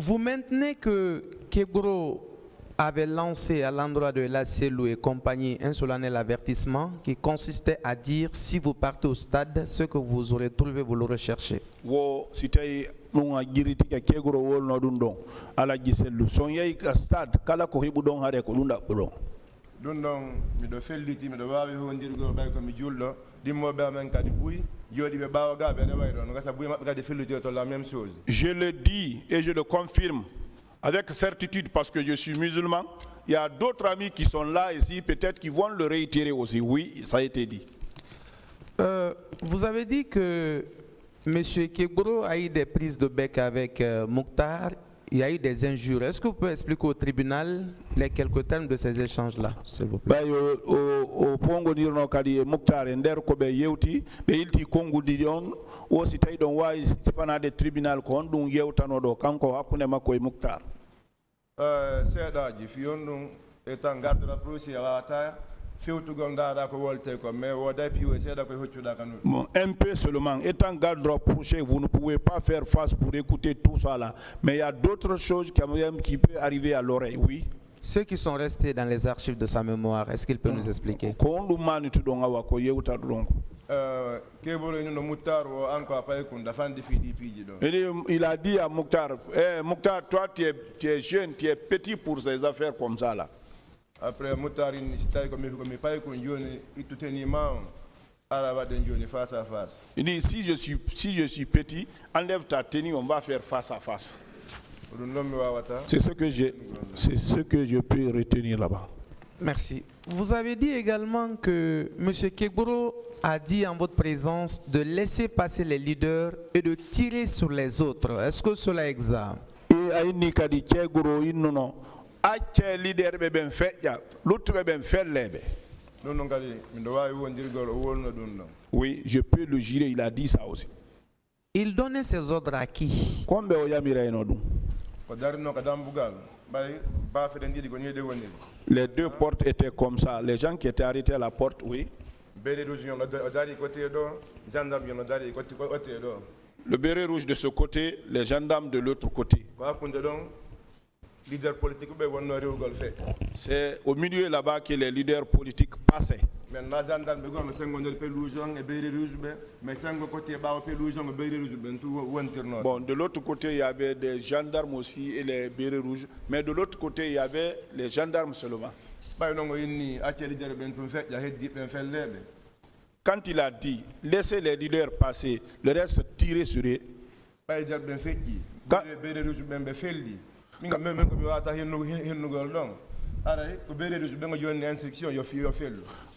Vous maintenez que Kegro avait lancé à l'endroit de la Selou et compagnie un solennel avertissement qui consistait à dire si vous partez au stade, ce que vous aurez trouvé, vous le recherchez. Wo sitay nunga giriti ka kegro wol no dun don ala giselu son yai ka stade kala ko hibu don hare ko lunda don dundon mi do felliti mi do wawi hondirgo bay ko mi juldo dimmo be men kadi buy jodi be bawo gabe ne way don ngasa buy mabbe kadi felliti to la même chose. Je le dis et je le confirme avec certitude parce que je suis musulman. Il y a d'autres amis qui sont là ici, peut-être qui vont le réitérer aussi. Oui, ça a été dit. Vous avez dit que M. Kegro a eu des prises de bec avec Mouktar. Il y a eu des injures. Est-ce que vous pouvez expliquer au tribunal les quelques termes de ces échanges-là, s'il vous plaît? Au pongo dirno kadi Mouktar ender ko be yewti be ilti kongu dion o si tay don way sifana de tribunal ko on dum yewtano do kanko hakkunde makko e Mouktar. Seedaji fi on dum etan gardera procès awata fewtu gondada ko wolte ko mais woda piwo seeda ko hoccuda kanu. Bon, un peu seulement. Étant garde rapproché, vous ne pouvez pas faire face pour écouter tout ça là. Mais il y a d'autres choses qui peuvent arriver à l'oreille, oui. Ceux qui sont restés dans les archives de sa mémoire, est-ce qu'il peut nous expliquer? Il a dit à Mouktar, Mouktar, toi tu es jeune, tu es petit pour ces affaires comme ça là. Après Mouktar, il dit si je suis petit, enlève ta tenue, on va faire face à face. C'est ce que je peux retenir là-bas. Merci. Vous avez dit également que M. Kegro a dit en votre présence de laisser passer les leaders et de tirer sur les autres. Est-ce que cela est exact? Oui, je peux le jurer, il a dit ça aussi. Il donnait ses ordres à qui? Les deux portes étaient comme ça. Les gens qui étaient arrêtés à la porte, oui. Le béret rouge de ce côté, les gendarmes de l'autre côté. C'est au milieu là-bas que les leaders politiques passaient. Bon, de l'autre côté, il y avait des gendarmes aussi et les bérets rouges. Mais de l'autre côté, il y avait les gendarmes seulement. Quand il a dit, laissez les leaders passer, le reste tirer sur eux.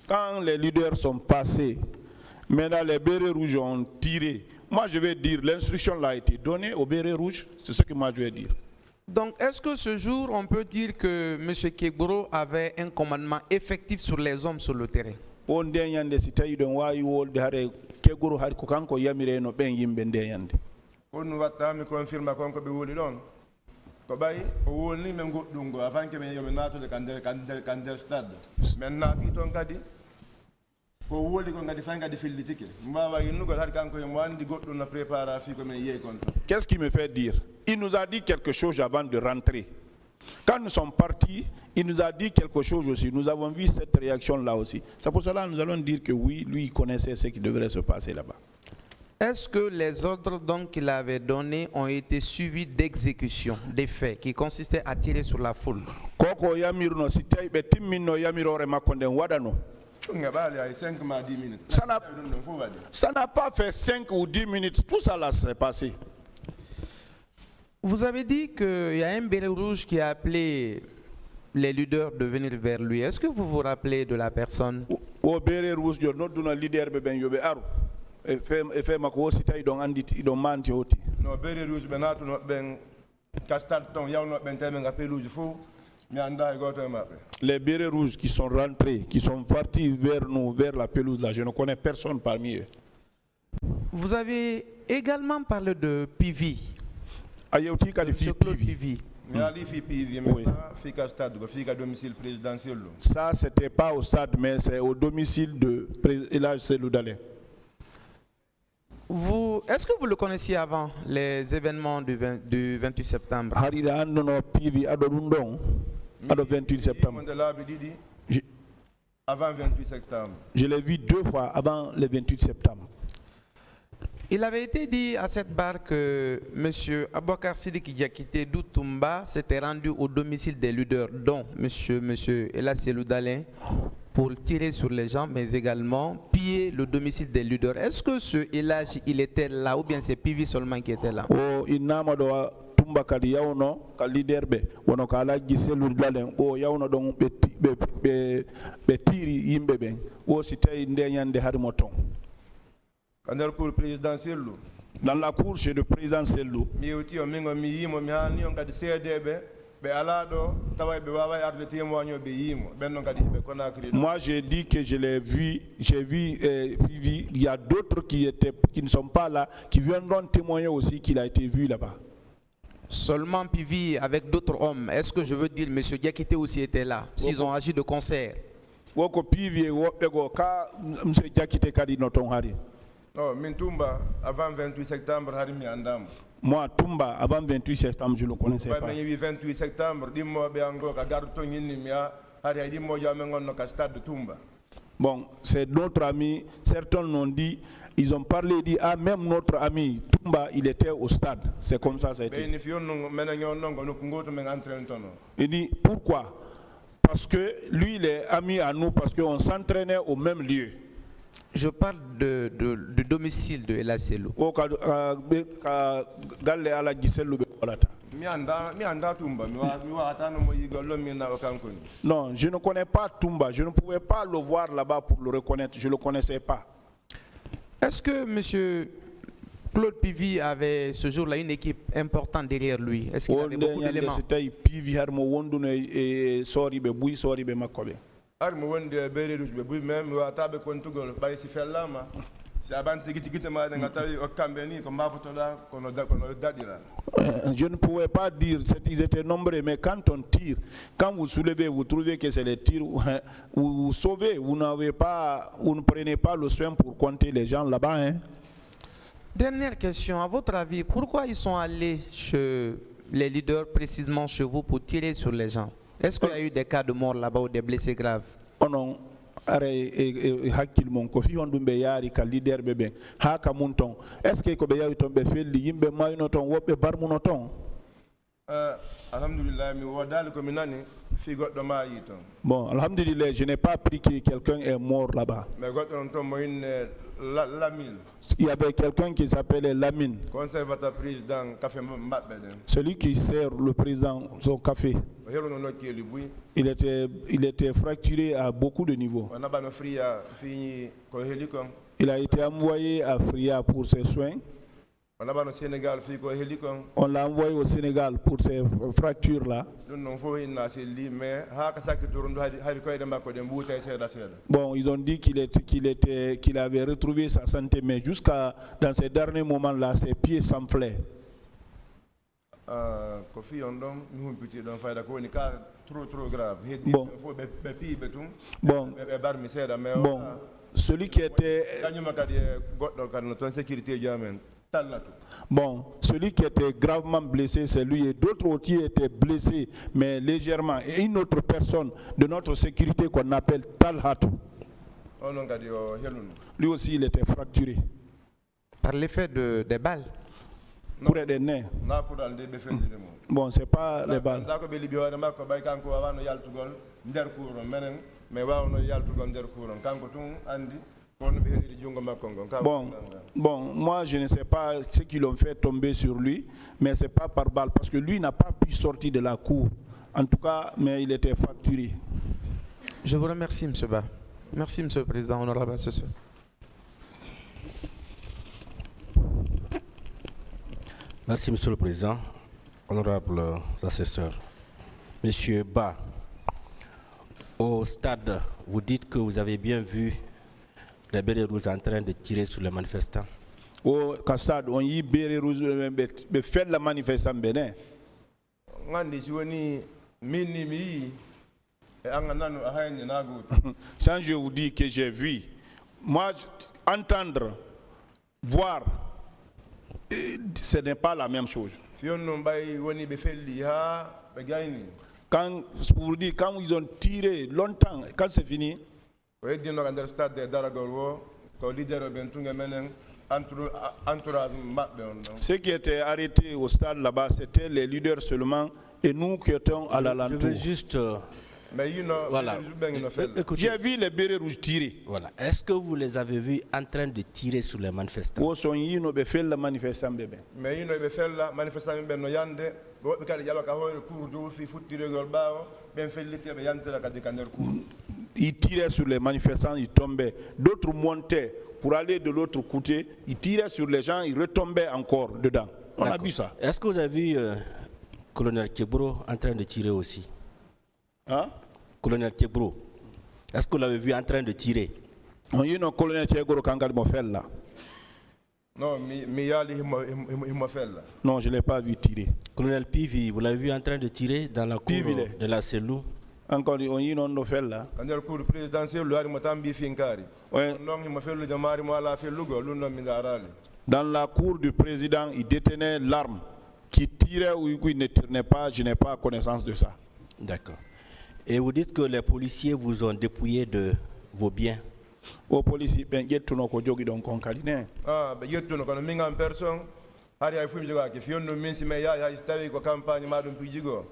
Quand les leaders sont passés, maintenant les bérets rouges ont tiré. Moi je vais dire, l'instruction a été donnée aux bérets rouges, c'est ce que moi je vais dire. Donc est-ce que ce jour on peut dire que M. Kegro avait un commandement effectif sur les hommes sur le terrain? Qu'est-ce qui me fait dire? Il nous a dit quelque chose avant de rentrer. Quand nous sommes partis, il nous a dit quelque chose aussi. Nous avons vu cette réaction-là aussi. C'est pour cela que nous allons dire que oui, lui, il connaissait ce qui devrait se passer là-bas. Est-ce que les ordres qu'il avait donnés ont été suivis d'exécution, des faits qui consistaient à tirer sur la foule? Ça n'a pas fait 5 ou 10 minutes, tout ça là s'est passé. Vous avez dit qu'il y a un béret rouge qui a appelé les leaders de venir vers lui. Est-ce que vous vous rappelez de la personne? Au béret rouge, notre leader les bérets rouges qui sont rentrés, qui sont partis vers nous, vers la pelouse là, je ne connais personne parmi eux. Vous avez également parlé de Pivi. Pivi. Oui. Ça, c'était pas au stade, mais c'est au domicile de Elhadji Cellou Dalein. Est-ce que vous le connaissiez avant les événements du 28 septembre? Harira andono PV ado ɗum ɗon ado 28 septembre. Avant 28 septembre. Je l'ai vu 2 fois avant le 28 septembre. Il avait été dit à cette barre que M. Aboubakar Sidiki Diakité d'Outoumba s'était rendu au domicile des leaders, dont M. Ella Selou Dalin, pour tirer sur les gens, mais également piller le domicile des leaders. Est-ce que ce Elage, il était là ou bien c'est Pivi seulement qui était là? Oh, il n'a pas de Tumba kadi yawno ka leader be wono ka Alaji Selou Dalin o yawno don be tiri yimbe ben o si tay ndeñande harimo ton. Dans la cour présidentielle, dans la cour chez le président Selou, moi j'ai dit que je l'ai vu, il y a d'autres qui ne sont pas là, qui viendront témoigner aussi qu'il a été vu là-bas. Seulement Pivi avec d'autres hommes. Est-ce que je veux dire M. Diakité aussi était là, s'ils ont agi de concert? Woko Pivi ego ka M. Diakité kadi noton hari. Non, min Tumba, avant 28 septembre, Harimi Andam. Moi, Tumba, avant 28 septembre, je ne le connaissais pas. 28 septembre, bon, c'est notre ami. Certains l'ont dit, ils ont parlé, dit, ah, même notre ami Tumba, il était au stade. C'est comme ça, ça a été. Il dit, pourquoi? Parce que lui, il est ami à nous, parce qu'on s'entraînait au même lieu. Je parle du domicile de Ella Selou. Non, je ne connais pas Tumba. Je ne pouvais pas le voir là-bas pour le reconnaître. Je ne le connaissais pas. Est-ce que M. Claude Pivi avait ce jour-là une équipe importante derrière lui? Est-ce qu'il avait beaucoup d'éléments? Je ne pouvais pas dire, ils étaient nombreux, mais quand on tire, quand vous soulevez, vous trouvez que c'est les tirs, vous sauvez, vous ne prenez pas le soin pour compter les gens là-bas. Hein? Dernière question, à votre avis, pourquoi ils sont allés chez les leaders, précisément chez vous, pour tirer sur les gens? Est-ce qu'il y a eu des cas de mort là-bas ou des blessés graves? Oh non. Hakil mon ko fi hondum be yaari ka leader be ben ha ka mun ton est ce que ko be yawi ton be felli yimbe mayno ton wobbe barmuno ton alhamdulillah mi wodal ko mi nani fi goddo ma yi ton. Bon, alhamdulillah, je n'ai pas appris que quelqu'un est mort là-bas. Mais goddo ton mo Lamine. Il y avait quelqu'un qui s'appelait Lamine. Conservateur président café Mabbe. Celui qui sert le président son café. Il était fracturé à beaucoup de niveaux. Il a été envoyé à Fria pour ses soins. On l'a envoyé au Sénégal pour ces fractures-là. Bon, ils ont dit qu'il avait retrouvé sa santé, mais jusqu'à dans ces derniers moments-là, ses pieds s'enflaient. Bon, celui qui était... Bon, celui qui était gravement blessé, c'est lui, et d'autres aussi étaient blessés, mais légèrement. Et une autre personne de notre sécurité qu'on appelle Talhatou, lui aussi il était fracturé. Par l'effet des balles? Pour des nerfs. Bon, c'est pas les balles. Bon, moi je ne sais pas ce qu'ils ont fait tomber sur lui, mais c'est pas par balle, parce que lui n'a pas pu sortir de la cour. En tout cas, mais il était fracturé. Je vous remercie, M. Ba. Merci, M. le Président, honorable assesseur. Merci, Monsieur le Président, honorable assesseur. Monsieur Ba, au stade, vous dites que vous avez bien vu les bérets rouges en train de tirer sur les manifestants. Au stade, on y bérets rouges fait la manifestation bénin. Sans je vous dis que j'ai vu, moi entendre, voir ce n'est pas la même chose. Quand, pour dire, quand ils ont tiré longtemps, quand c'est fini, ceux qui étaient arrêtés au stade là-bas, c'était les leaders seulement et nous qui étions à l'alentour. Je veux juste... voilà. J'ai vu les bérets rouges tirer. Voilà. Est-ce que vous les avez vus en train de tirer sur les manifestants? Ils tiraient sur les manifestants, ils tombaient. D'autres montaient pour aller de l'autre côté. Ils tiraient sur les gens, ils retombaient encore dedans. On a vu ça. Est-ce que vous avez vu colonel Kebro en train de tirer aussi? Hein? Colonel Kebro, est-ce que vous l'avez vu en train de tirer? Non, je ne l'ai pas vu tirer. Colonel Pivi, vous l'avez vu en train de tirer dans la cour de la Cellou? Encore, on y non fait là. Dans la cour du président, il détenait l'arme qui tirait ou qui ne tirait pas. Je n'ai pas connaissance de ça. D'accord. Et vous dites que les policiers vous ont dépouillé de vos biens. Aux policiers, ben yetu no ko jogi don kon kaline. Ah, ben yetu no kono minga en personne. Hari ay fumi joga ke fionno min si me ya stawi ko campagne madum pijigo.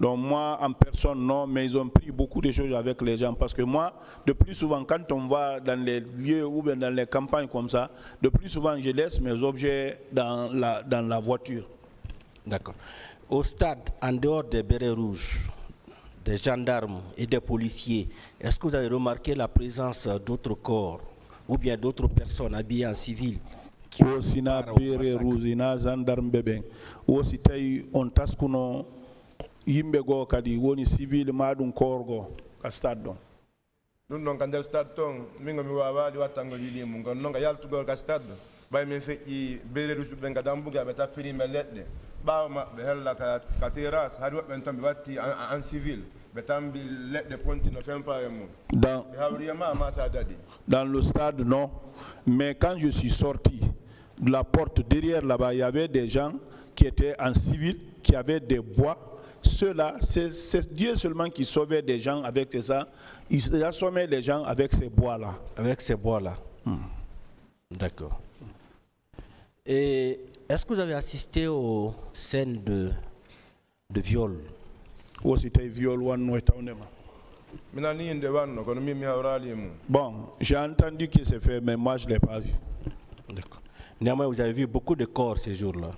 Donc moi en personne non, mais ils ont pris beaucoup de choses avec les gens parce que moi, de plus souvent quand on va dans les lieux ou bien dans les campagnes comme ça, de plus souvent je laisse mes objets dans la voiture. D'accord. Au stade, en dehors des bérets rouges, des gendarmes et des policiers, est-ce que vous avez remarqué la présence d'autres corps ou bien d'autres personnes habillées en civil? Aussi na bere rouge na gendarme bebe aussi tay on taskuno yimbe go kadi woni civil madum korgo ka stade don dun non kandel stade ton mingo mi wawa di watango lili mun gon non ga yaltu gol ka stade bay min feji bere rouge ben ga dambuga be tapini meledde baw ma be hella ka terrasse hadi wabben ton be watti en civil betambi ledde ponti no fempa mum dans le stade non, mais quand je suis sorti de la porte derrière là-bas, il y avait des gens qui étaient en civil, qui avaient des bois. Ceux-là, c'est Dieu seulement qui sauvait des gens avec ça. Il assommait les gens avec ces bois-là. Avec ces bois-là. D'accord. Et est-ce que vous avez assisté aux scènes de viol? Ou c'était viol ou non? Bon, j'ai entendu que c'est fait, mais moi je ne l'ai pas vu. D'accord. Néanmoins, vous avez vu beaucoup de corps ces jours-là.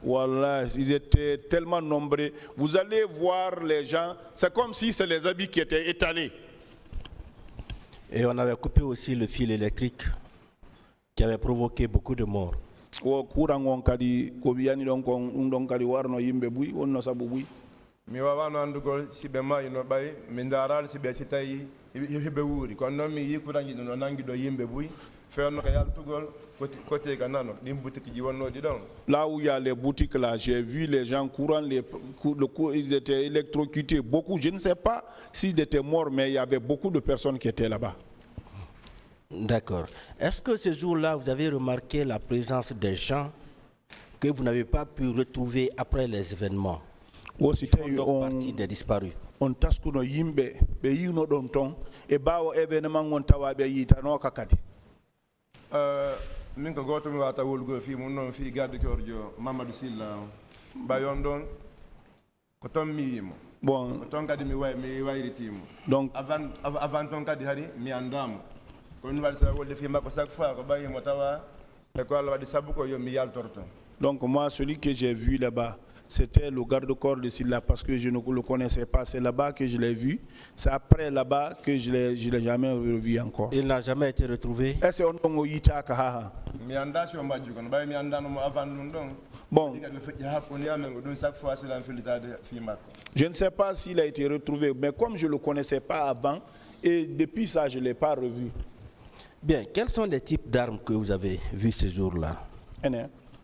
Voilà, ils étaient tellement nombreux. Vous allez voir les gens, c'est comme si c'est les habits qui étaient étalés. Et on avait coupé aussi le fil électrique qui avait provoqué beaucoup de morts. Mi wawano andugol sibe mai no bay min daral sibe sitay hebe wuri kon non mi yikurangi no nangi do yimbe buy ferno ka yaltugol côté ganano dim boutique ji wonno di don. Là où il y a les boutiques là, j'ai vu les gens courant ils étaient électrocutés beaucoup, je ne sais pas s'ils étaient morts mais il y avait beaucoup de personnes qui étaient là-bas. D'accord. Est-ce que ce jour-là vous avez remarqué la présence des gens que vous n'avez pas pu retrouver après les événements? Partie des disparus. On taskuno yimbe be yino don ton e bawo événement on tawa be yitano kakati. Min ko goto mi wata wolgo fi mun non fi garde cordio Mamadou Silla bayon don ko tom mi mo. Bon, ko ton kadi mi wayritimo. Donc avant ton kadi hari mi andam. Ko ni wal sa wolde fi mako chaque fois ko bayi mo tawa e ko Allah wadi sabu ko yo mi yaltorto. Donc moi celui que j'ai vu là-bas, c'était le garde-corps de Silla parce que je ne le connaissais pas. C'est là-bas que je l'ai vu. C'est après là-bas que je l'ai jamais revu encore. Il n'a jamais été retrouvé. Bon, je ne sais pas s'il a été retrouvé, mais comme je ne le connaissais pas avant, et depuis ça, je ne l'ai pas revu. Bien, quels sont les types d'armes que vous avez vus ce jour-là?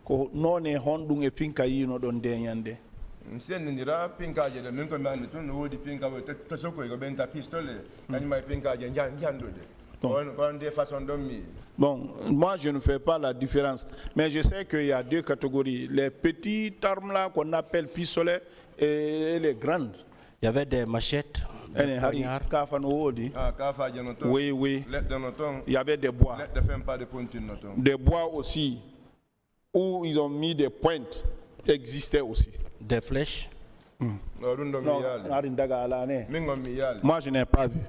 Ko none hondung e finka yino don denyande Monsieur Nindira, Pinka, the Minko Man, the Woody Pinka, Tosoko, Benta Pistole, and my Pinka, Yandu. Bon, moi je ne fais pas la différence, mais je sais qu'il y a deux catégories, les petites armes là qu'on appelle pistolets et les grandes. Il y avait des machettes. Oui, oui. Il y avait des bois. Des bois aussi, où ils ont mis des pointes, existaient aussi. Des flèches. Non, moi je n'ai pas vu.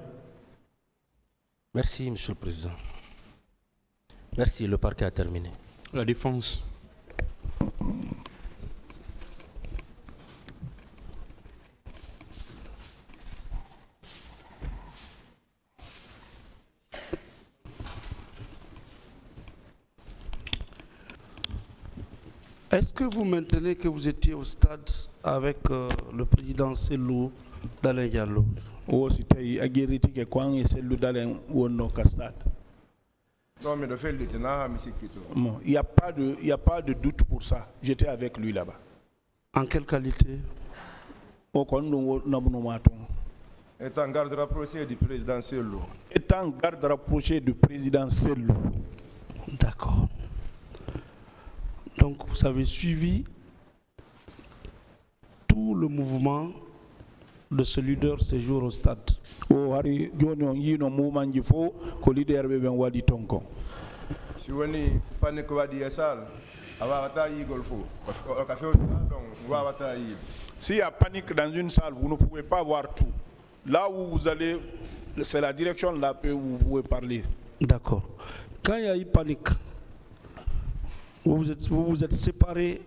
Merci, Monsieur le Président. Merci, le parquet a terminé. La défense. Est-ce que vous maintenez que vous étiez au stade avec le président Cellou Dalein Diallo? Non, mais le fait de il n'y a pas de doute pour ça. J'étais avec lui là-bas. En quelle qualité? Étant garde rapproché du président Cellou. Étant garde rapproché du président Cellou. D'accord. Donc vous avez suivi tout le mouvement de ce leader séjour au stade. Si on est panique wadi esal, avata yigol fo. S'il y a panique dans une salle, vous ne pouvez pas voir tout. Là où vous allez, c'est la direction là où vous pouvez parler. D'accord. Quand il y a eu panique, vous vous êtes séparés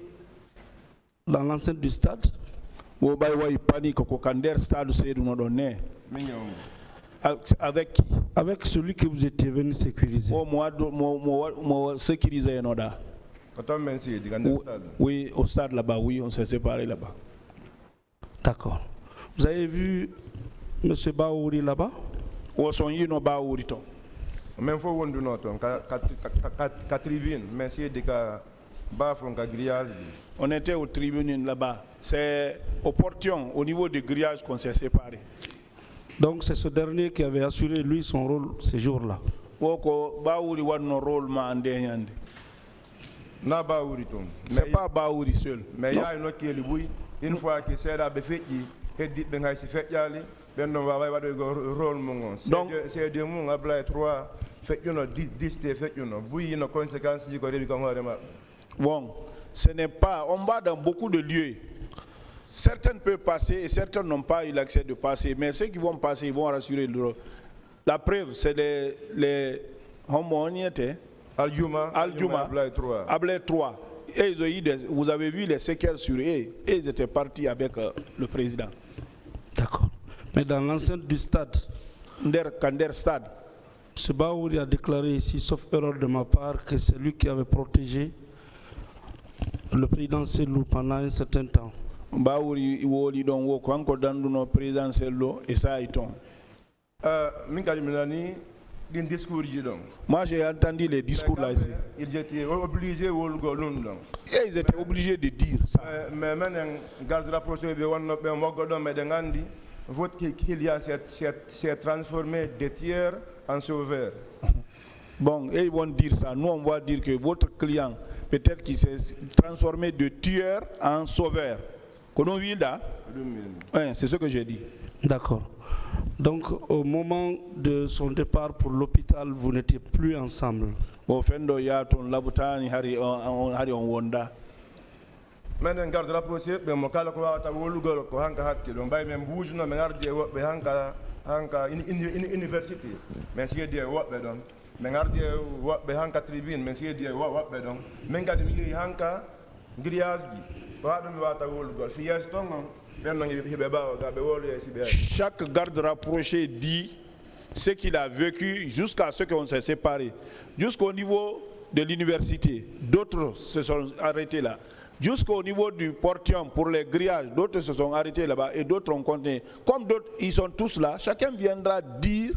dans l'enceinte du stade? Avec qui? Avec celui que vous étiez venu sécuriser. Oui, au stade là-bas, oui, on s'est séparés là-bas. D'accord. Vous avez vu M. Baouri là-bas? Même faut on do not tribune, merci de ka bafon ka grillage. On était aux tribunes là-bas. C'est au portion, au niveau du grillage qu'on s'est séparés. Donc c'est ce dernier qui avait assuré lui son rôle ces jours-là. C'est pas Baouri seul. Mais il y a une autre qui est le bruit. Une fois que c'est la befet qui est dit ben ha si fait yali, ben on va avoir de rôle mon. C'est de mon abla 3 fait you know 10 fait you know. Oui, une conséquence du côté du Cameroun. Bon, ce n'est pas, on va dans beaucoup de lieux. Certains peuvent passer et certains n'ont pas eu l'accès de passer. Mais ceux qui vont passer, ils vont rassurer le rôle. La preuve, c'est les Al-Juma, Ablay 3. Et ils ont eu vous avez vu les séquelles sur eux. Et ils étaient partis avec le président. D'accord. Mais dans l'enceinte du stade, Kander Stade, M. Baouri a déclaré ici, sauf erreur de ma part, que c'est lui qui avait protégé le président Cellou pendant un certain temps. Baouri woli don wo ko anko danduno président Cellou et ça iton. Moi j'ai entendu les discours là ici. Ils étaient obligés et ils étaient obligés de dire ça. Mais maintenant garde rapproché be wonno be mogodon me de ngandi votre client s'est transformé de tiers en sauveur. Bon, et ils vont dire ça. Nous, on va dire que votre client, peut-être qu'il s'est transformé de tueur en sauveur. C'est ce que j'ai dit. D'accord. Donc, au moment de son départ pour l'hôpital, vous n'étiez plus ensemble. Maintenant, garde la procédure, mais mon cas, université. Merci de what bedon. Mengardi what behanka tribune, merci de what bedon. Mengadi mi hanka griazgi. Chaque garde rapproché dit ce qu'il a vécu jusqu'à ce qu'on s'est séparés. Jusqu'au niveau de l'université, d'autres se sont arrêtés là. Jusqu'au niveau du portion pour les grillages, d'autres se sont arrêtés là-bas et d'autres ont continué. Comme d'autres, ils sont tous là, chacun viendra dire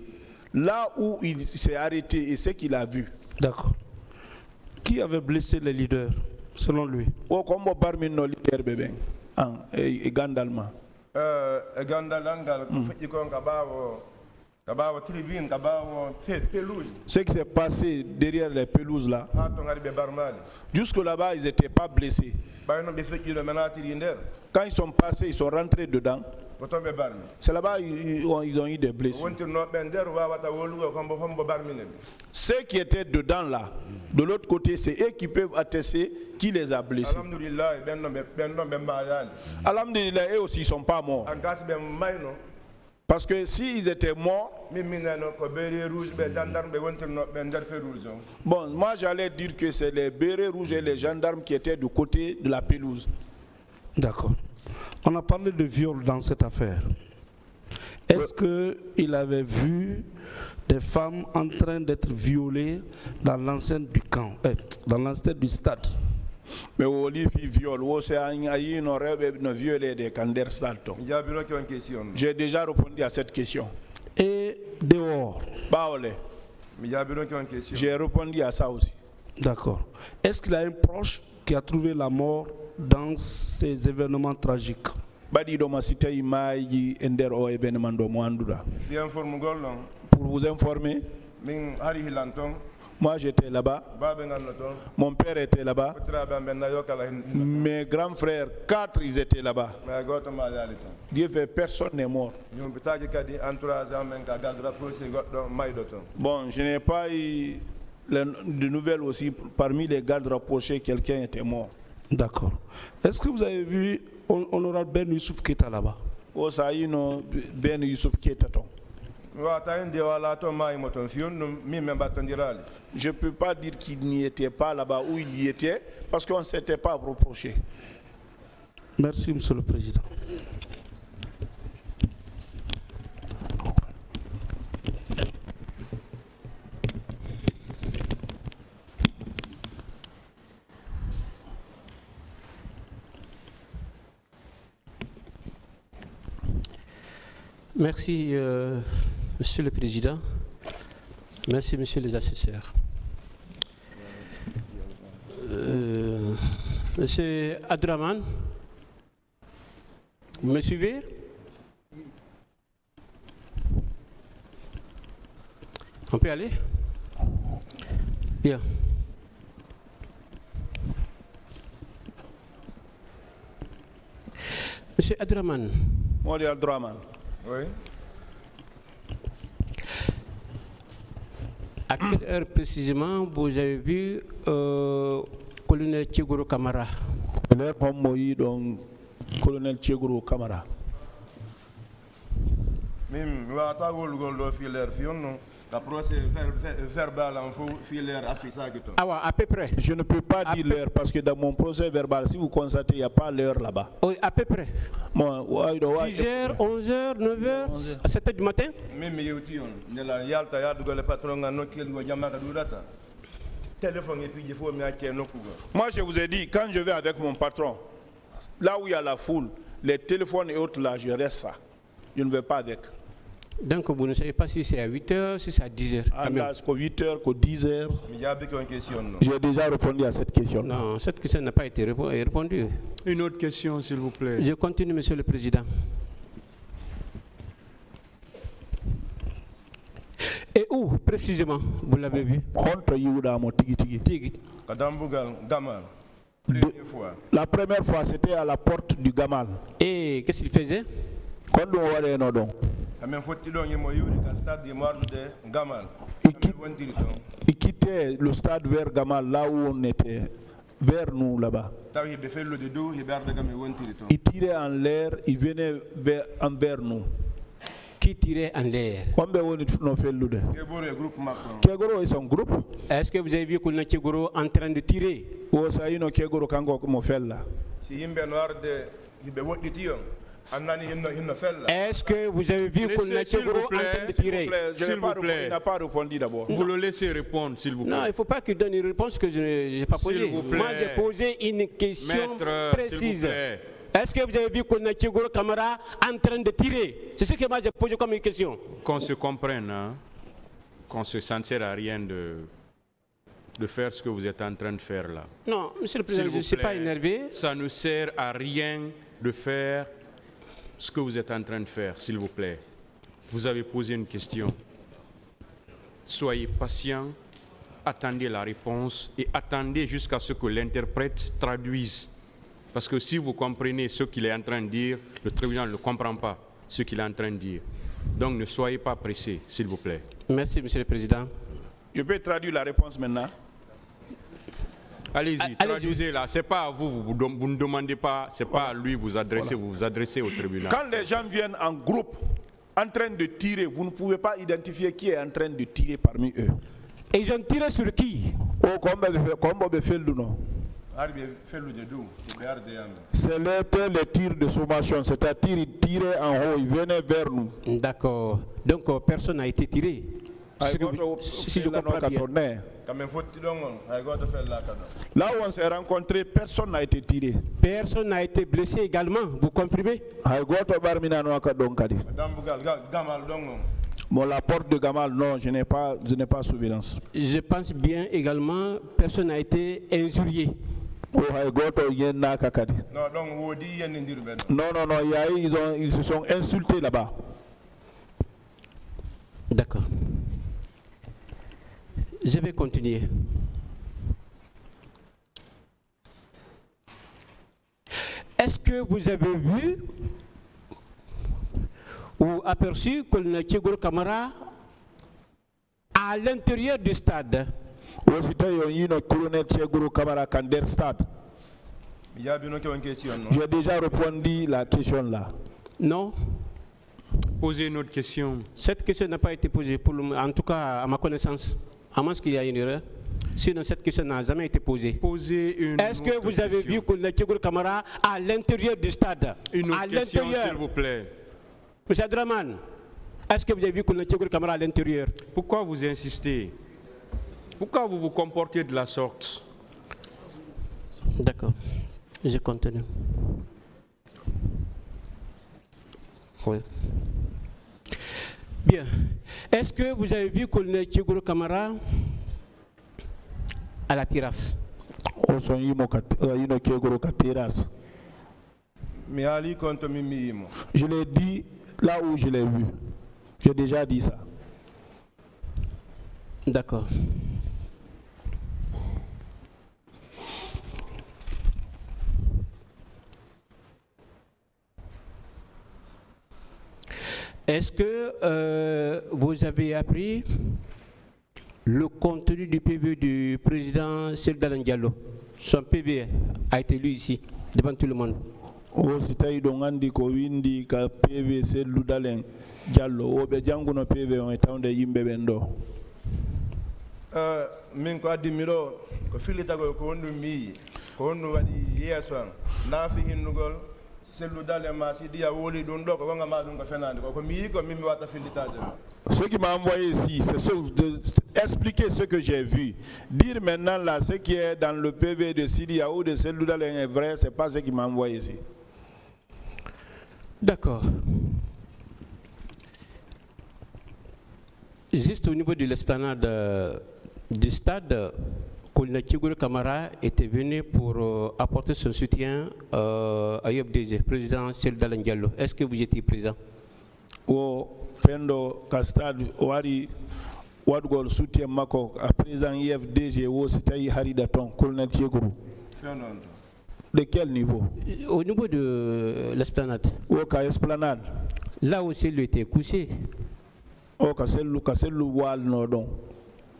là où il s'est arrêté et ce qu'il a vu. D'accord. Qui avait blessé les leaders, selon lui? et Gandalma. Gandalangal, tribune, pelouse. Ce qui s'est passé derrière les pelouses là, jusque là-bas, ils n'étaient pas blessés. Quand ils sont passés, ils sont rentrés dedans. C'est là-bas ils ont eu des blessures. Ceux qui étaient dedans là, de l'autre côté, c'est eux qui peuvent attester qui les a blessés. Alhamdulillah, eux aussi ils ne sont pas morts. Parce que s'ils étaient morts, bon, moi j'allais dire que c'est les bérets rouges et les gendarmes qui étaient du côté de la pelouse. D'accord. On a parlé de viol dans cette affaire. Est-ce qu'il avait vu des femmes en train d'être violées dans l'enceinte du camp, dans l'enceinte du stade? Mais au lieu de viol, j'ai déjà répondu à cette question. Et dehors? J'ai répondu à ça aussi. D'accord. Est-ce qu'il a un proche qui a trouvé la mort dans ces événements tragiques? Pour vous informer, moi j'étais là-bas, mon père était là-bas, mes grands frères, 4 ils étaient là-bas. Dieu fait, personne n'est mort. Bon, je n'ai pas eu de nouvelles aussi, parmi les gardes rapprochés, quelqu'un était mort. D'accord. Est-ce que vous avez vu honorable Ben Youssouf Keita là-bas? Ben Youssouf Keita. Je ne peux pas dire qu'il n'y était pas là-bas où il y était, parce qu'on ne s'était pas reproché. Merci, Monsieur le Président. Merci, Monsieur le Président. Merci, Monsieur les assesseurs. Monsieur Abdraman, vous me suivez? On peut aller? Bien. Monsieur Abdraman. Moi, Abdraman. Oui. À quelle heure précisément vous avez vu colonel Tchegoro Kamara? L'heure comme moi, donc colonel Tchegoro Kamara. Même la procès verbal en faux filaire à à peu près. Je ne peux pas dire l'heure parce que dans mon procès verbal, si vous constatez, il n'y a pas l'heure là-bas. Oui, à peu près. 10h, 11h, 9h, à 7h du matin. Moi, je vous ai dit, quand je vais avec mon patron, là où il y a la foule, les téléphones et autres là, je reste ça. Je ne vais pas avec. Donc vous ne savez pas si c'est à 8h, si c'est à 10h. Ah, là, c'est qu'à 8h, qu'à 10h. J'ai déjà répondu à cette question. Non, cette question n'a pas été répondue. Une autre question, s'il vous plaît. Je continue, Monsieur le Président. Et où, précisément, vous l'avez vu? Contre Yehuda Tigui. La première fois, c'était à la porte du Gamal. Et qu'est-ce qu'il faisait? Il quittait le stade vers Gamal, là où on était, vers nous là-bas. Il tirait en l'air, il venait envers nous. Qui tirait en l'air? Kegoro est son groupe. Est-ce que vous avez vu Kouna Kegoro en train de tirer? Est-ce que vous avez vu Kouna Kegoro en train de tirer? S'il vous plaît. Il n'a pas répondu d'abord. Vous le laissez répondre, s'il vous plaît. Non, il ne faut pas qu'il donne une réponse que je n'ai pas posée. Moi, j'ai posé une question précise. Est-ce que vous avez vu qu'on a Tchegoro Kamara en train de tirer? C'est ce que moi j'ai posé comme une question. Qu'on se comprenne, hein? Qu'on se sente à rien de faire ce que vous êtes en train de faire là. Non, Monsieur le Président, je ne suis pas énervé. Ça ne sert à rien de faire ce que vous êtes en train de faire, s'il vous plaît. Vous avez posé une question. Soyez patient, attendez la réponse et attendez jusqu'à ce que l'interprète traduise. Parce que si vous comprenez ce qu'il est en train de dire, le tribunal ne comprend pas ce qu'il est en train de dire. Donc ne soyez pas pressés, s'il vous plaît. Merci, Monsieur le Président. Je peux traduire la réponse maintenant? Allez-y, traduisez-la. Ce n'est pas à vous, vous ne demandez pas, ce n'est pas à lui vous adressez, vous vous adressez au tribunal. Quand les gens viennent en groupe, en train de tirer, vous ne pouvez pas identifier qui est en train de tirer parmi eux. Et ils ont tiré sur qui? Oh, comment fait le nom? C'est les tirs de sommation, c'est-à-dire ils tiraient en haut, ils venaient vers nous. D'accord. Donc personne n'a été tiré. Si je comprends bien. Là où on s'est rencontrés, personne n'a été tiré. Personne n'a été blessé également, vous confirmez? Bon, la porte de Gamal, non, je n'ai pas souvenance. Je pense bien également, personne n'a été injurié. Non, ils se sont insultés là-bas. D'accord. Je vais continuer. Est-ce que vous avez vu ou aperçu que le Tchégoro Camara à l'intérieur du stade? J'ai déjà répondu la question là. Non. Posez une autre question. Cette question n'a pas été posée, en tout cas à ma connaissance. À moins qu'il y ait une erreur. Sinon, cette question n'a jamais été posée. Est-ce que vous avez vu que le Tchégoro Camara à l'intérieur du stade? Une autre question, s'il vous plaît. Monsieur Adraman, est-ce que vous avez vu que le Tchégoro Camara à l'intérieur? Pourquoi vous insistez? Pourquoi vous vous comportez de la sorte? D'accord. Je continue. Oui. Bien. Est-ce que vous avez vu que le Tchégoro Camara à la terrasse? Je l'ai dit là où je l'ai vu. J'ai déjà dit ça. D'accord. Est-ce que vous avez appris le contenu du PV du président Seldalen Diallo? Son PV a été lu ici, devant tout le monde. PV Seldalen Diallo, PV on est en de yimbe bendo. Min ko adimiro ko filitago ko wondu mi ko wondu wadi yeso na fi hinnugol Selou Dalen ma si dia woli dun do ko nga ma dun ko fenande ko mi ko mimi wata filitaje. Ce qui m'a envoyé ici, c'est expliquer ce que j'ai vu. Dire maintenant là ce qui est dans le PV de Sidia ou de Selou Dalen est vrai, c'est pas ce qui m'a envoyé ici. D'accord. Juste au niveau de l'esplanade du stade, le Tchégoro Camara était venu pour apporter son soutien à IFDG, président Seldalen Diallo. Est-ce que vous étiez présent? Au Fendo Castad, Wari Wadgol soutien Mako, à président IFDG, ou c'était Haridaton, colonel Tchégoro. De quel niveau? Au niveau de l'esplanade. Ou à l'esplanade. Là où il était couché. Oh, Kasselu Wal Nordon.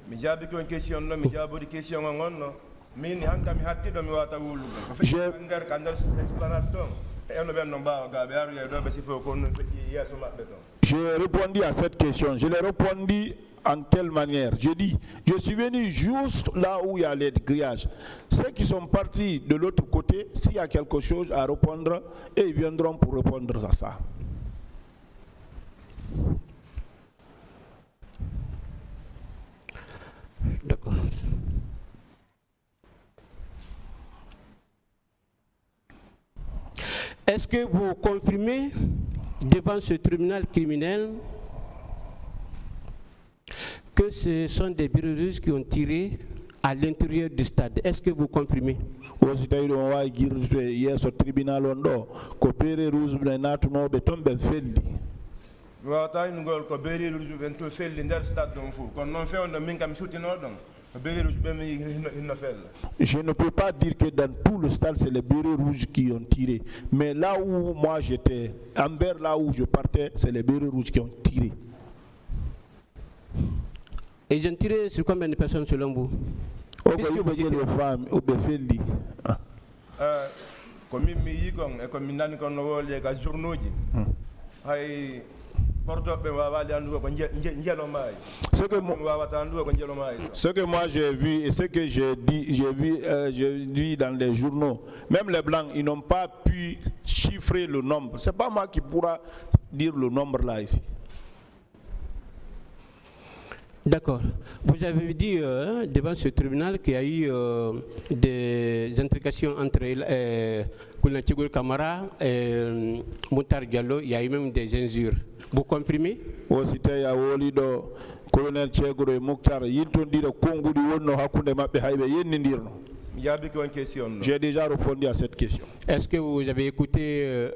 Mi jabi ko question no mi jabo di question ngonno min hanka mi hatti do mi wata wulu ko fi ngar kandar esplanade don e no ben no ba ga be aru do be sifo ko no fi yeso mabbe don. J'ai répondu à cette question. Je l'ai répondu en quelle manière? Je dis, je suis venu juste là où il y a les grillages. Ceux qui sont partis de l'autre côté, s'il y a quelque chose à répondre, et ils viendront pour répondre à ça. D'accord. Est-ce que vous confirmez devant ce tribunal criminel que ce sont des bérérus qui ont tiré à l'intérieur du stade. Est-ce que vous confirmez? Aussi tawi ɗon wawi girdude yesso tribunal on ɗo ko bere rouge ɓe natunoɓe toon ɓe felli. wawata ngol ko beri rouge ɓen to felli nder stade ɗon fou kono noon fewno min kam suttino ɗon ko beri rouge ɓen mi hinno fella. Je ne peux pas dire que dans tout le stade c'est les bérets rouges qui ont tiré, mais là où moi j'étais, envers là où je partais, c'est les bérets rouges qui ont tiré. Et ils ont tiré sur combien de personnes selon vous? Puisque vous étiez... les femmes, felli. Ko min mi yi kon e ko min nani kon no wole ka journaux ji hay portoɓe wawali andugo ko jelo maayi wawata andugo ko jelo maayi. Ce que moi j'ai vu et ce que j'ai vu dans les journaux, même les blancs, ils n'ont pas pu chiffrer le nombre. C'est pas moi qui pourra dire le nombre là ici. D'accord. Vous avez dit devant ce tribunal qu'il y a eu des intrications entre Koulna Tchigoul Kamara et Moutar Diallo. Il y a eu même des injures. Vous confirmez? Aussi, il y a eu colonel Tchigoul et Moutar. Ils ont dit que j'ai déjà répondu à cette question. Est-ce que vous avez écouté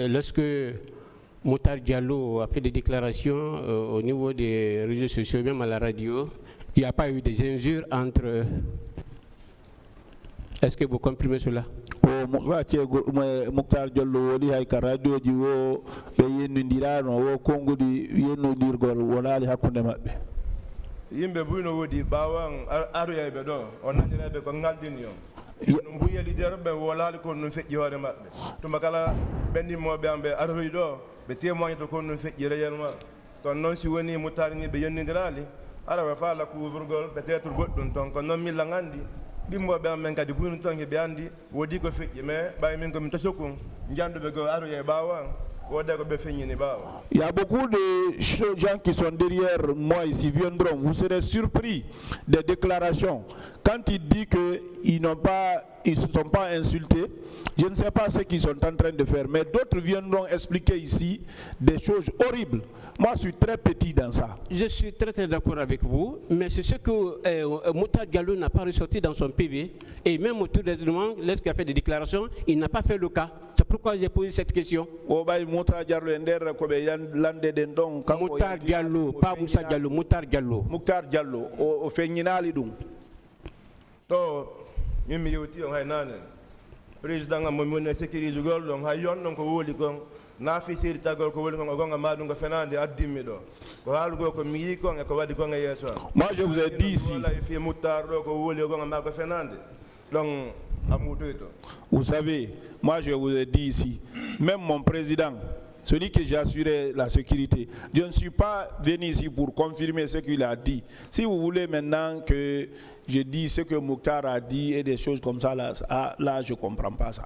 lorsque Moutar Diallo a fait des déclarations au niveau des réseaux sociaux, même à la radio, il n'y a pas eu des injures entre... Est-ce que vous comprenez cela? Moutar Diallo woli hay ka radio ji wo be yennodirano wo kongudi yennodirgol wonali hakkunde mabbe. Yimbe buino wodi bawan aroyebe do on nandirebe ko ngaldini yo mbuye leader be wolali ko non feƴƴi hoore mabbe tuma kala bendimoɓe amɓe aroy do be témoigne to ko non feƴƴi réellement kon non si woni Moutar ni be yennidirali ara wa faala couvrgol peut-être goɗɗum ton ko non milla ngandi bimboɓe amen kadi buino ton heɓe andi wodi ko feƴƴi mais ɓay min komin tosokkum janduɓe go aroye bawan. Il y a beaucoup de gens qui sont derrière moi ici, viendront. Vous serez surpris des déclarations. Quand il dit qu'ils ne se sont pas insultés, je ne sais pas ce qu'ils sont en train de faire, mais d'autres viendront expliquer ici des choses horribles. Moi, je suis très petit dans ça. Je suis très d'accord avec vous, mais c'est ce que Moutar Diallo n'a pas ressorti dans son PV. Et même autour des éléments, lorsqu'il a fait des déclarations, il n'a pas fait le cas. C'est pourquoi j'ai posé cette question. Moutar Diallo, pas Moussa Diallo, Moutar Diallo. Moutar Diallo, au Féninali donc. Mimi yoti on haynane président ngam mo ne sécurité gol don hay yon non ko woli kon na fi sir tagol ko woli kon gonga madu ngo fenande addimi do ko halugo ko mi yi kon e ko wadi kon e yeso. Moi je vous ai dit ici fi Moutar do ko woli gonga ma ko fenande donc amudoito. Vous savez, moi je vous ai dit ici, même mon président, celui que j'ai assuré la sécurité, je ne suis pas venu ici pour confirmer ce qu'il a dit. Si vous voulez maintenant que je dise ce que Moutar a dit et des choses comme ça, là je ne comprends pas ça.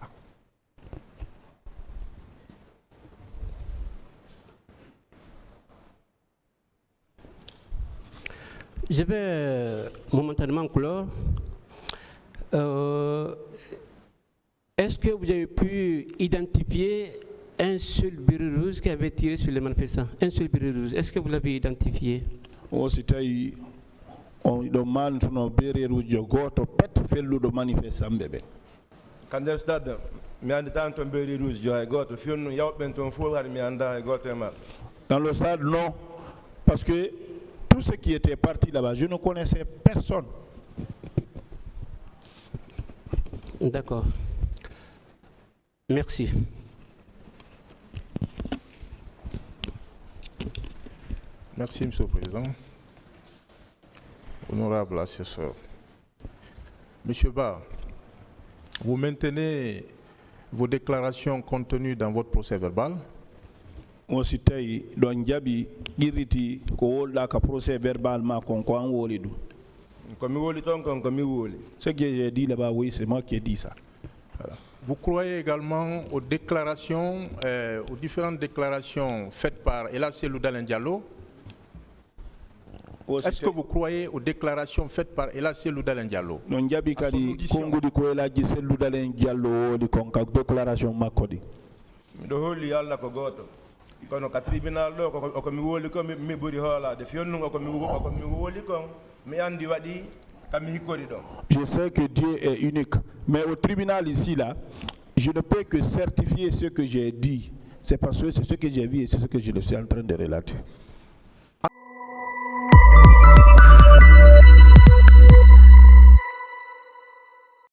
Je vais momentanément clore. Est-ce que vous avez pu identifier un seul béret rouge qui avait tiré sur les manifestants? Un seul béret rouge. Est-ce que vous l'avez identifié? On demande nos béret rouge goto pet felludo manifestant bébé. Kander stade mi andi tanto béret rouge jo ay goto fionu yawben ton fo har mi anda ay goto ma. Dans le stade non, parce que tous ceux qui étaient partis là-bas, je ne connaissais personne. D'accord. Merci. Merci, Monsieur le Président. Honorable assesseur. Monsieur Ba, vous maintenez vos déclarations contenues dans votre procès verbal? On cite don jabi giriti ko wolda ka procès verbal ma kon ko an woli du. Comme woli ton kon comme woli. Ce que j'ai dit là-bas, oui, c'est moi qui ai dit ça. Voilà. Vous croyez également aux déclarations, aux différentes déclarations faites par Ella Selou Dalein Diallo? Est-ce que vous croyez aux déclarations faites par Ella Selou Dalein Diallo? Non, jabi kadi kongo di ko Ella Selou Dalein Diallo di kon ka déclaration makodi. Do holi alla ko goto. Kono ka tribunal do ko mi woli ko mi buri hola de fionu ko mi woli ko mi andi wadi Je sais que Dieu est unique. Mais au tribunal ici, là, je ne peux que certifier ce que j'ai dit. C'est parce que c'est ce que j'ai vu et c'est ce que je suis en train de relater.